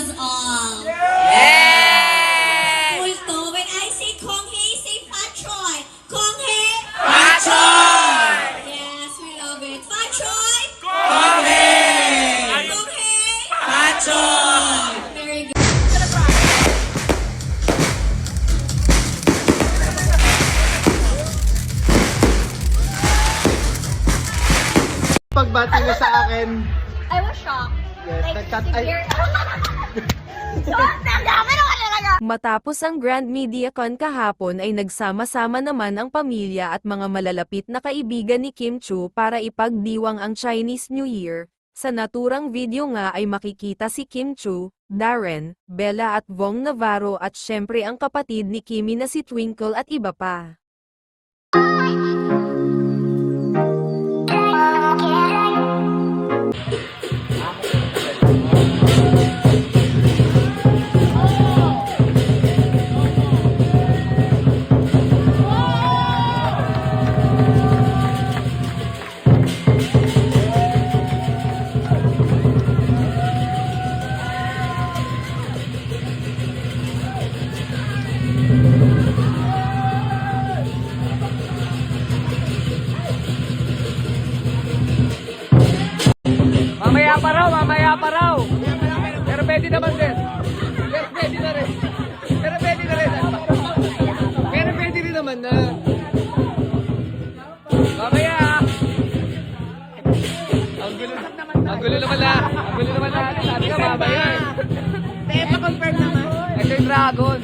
us all. Yay! Multo, when I say Kong Hei, say Fat Choi. Kong Hei. Pachoy! Yes, we love it. Fat Choi. Kong Hei! Kong Hei. Pachoy! Very good. Pagbati mo sa akin, I was shocked. yes, Like, nagkat ay severe. So, nagdami naman talaga. Matapos ang Grand MediaCon kahapon ay nagsama-sama naman ang pamilya at mga malalapit na kaibigan ni Kim Chiu para ipagdiwang ang Chinese New Year. Sa naturang video nga ay makikita si Kim Chiu, Darren, Bella at Vong Navarro at syempre ang kapatid ni Kimi na si Twinkle at iba pa. mamaya pa raw. Pero pwede naman din. Pero pwede na rin. Pero pwede na rin. Pero pwede rin naman na. Mamaya. Ang gulo naman na. Ang gulo naman na. Sabi ka mamaya. Hindi, pa-confirm naman. Ito yung dragon.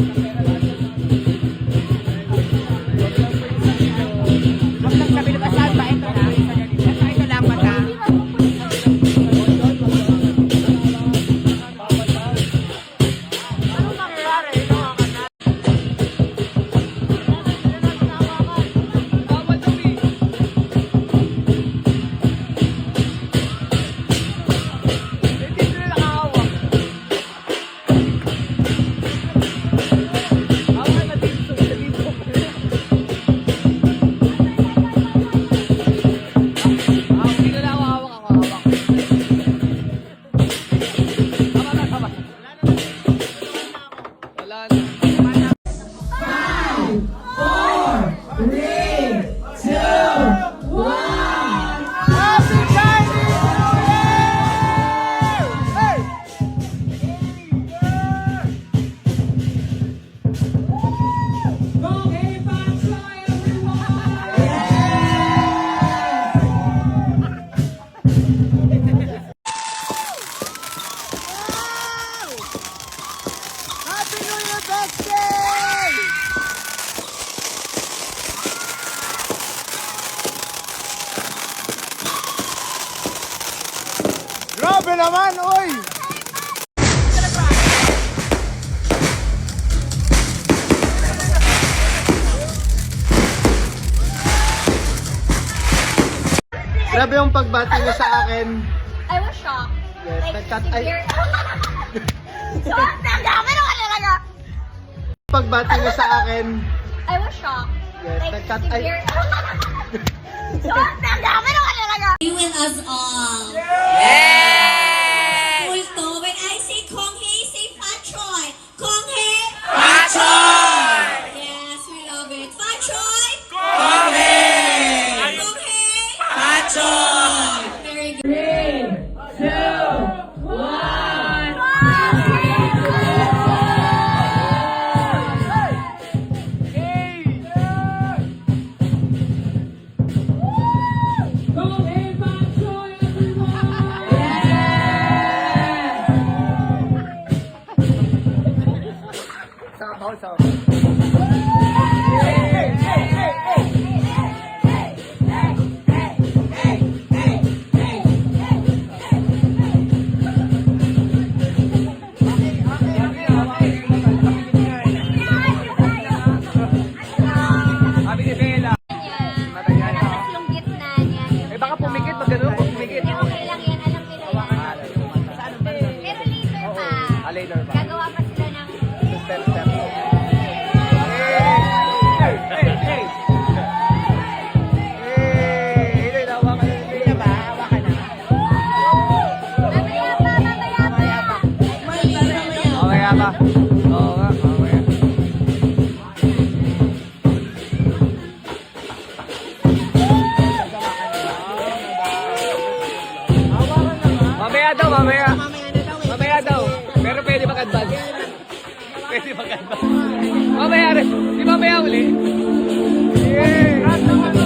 Huwag lang sabi na basahan ba? Ito lang. Ito lang mata. Grabe naman, oy! Grabe yung pagbati mo sa akin. I was shocked. Yes, Like, nagkat ay severe. So, nagdami naman talaga. pagbati mo sa akin. I was shocked. Yes, Like, nagkat ay severe. So, nagdami naman talaga. You with us all. Yay! Multo, when I say Kong Hei, say Fat Choi. Kong Hei. Pachoy! Yes, we love it. Fat Choi. Kong Hei! Kong Hei. Pachoy! Very good. Sabi ni Bella. Tapos yung gitna niya. Eh baka pumikit, magano pag pumikit. Hindi, okay lang yan. Alam nila yan. Pero later pa. Later ba? Gagawa pa sila ng... Step, step. Hey! Hey! Hey! Hey! Hey! Hawakan na ni Bella ba? Hawakan na. Mamaya pa, mamaya pa. Mali, Mamaya pa. Oo nga, mamaya. Mamaya daw, mamaya. Mamaya daw. Pero pwede mag-advance. Pwede mag-advance. Mamaya rin. Di mamaya uli. Yeah.